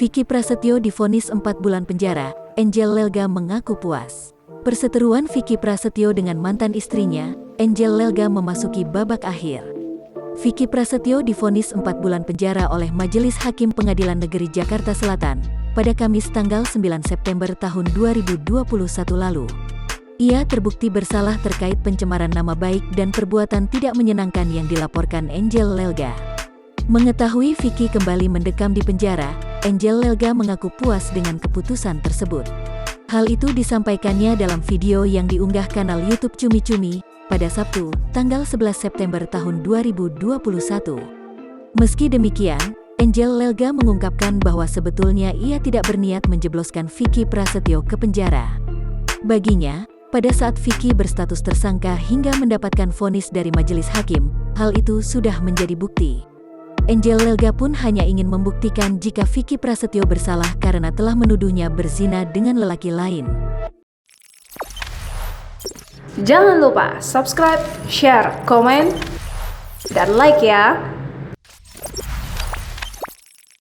Vicky Prasetyo divonis 4 bulan penjara, Angel Lelga mengaku puas. Perseteruan Vicky Prasetyo dengan mantan istrinya, Angel Lelga memasuki babak akhir. Vicky Prasetyo divonis 4 bulan penjara oleh Majelis Hakim Pengadilan Negeri Jakarta Selatan pada Kamis tanggal 9 September tahun 2021 lalu. Ia terbukti bersalah terkait pencemaran nama baik dan perbuatan tidak menyenangkan yang dilaporkan Angel Lelga. Mengetahui Vicky kembali mendekam di penjara, Angel Lelga mengaku puas dengan keputusan tersebut. Hal itu disampaikannya dalam video yang diunggah kanal YouTube Cumi Cumi pada Sabtu, tanggal 11 September tahun 2021. Meski demikian, Angel Lelga mengungkapkan bahwa sebetulnya ia tidak berniat menjebloskan Vicky Prasetyo ke penjara. Baginya, pada saat Vicky berstatus tersangka hingga mendapatkan vonis dari majelis hakim, hal itu sudah menjadi bukti. Angel Lelga pun hanya ingin membuktikan jika Vicky Prasetyo bersalah karena telah menuduhnya berzina dengan lelaki lain. Jangan lupa subscribe, share, komen, dan like ya!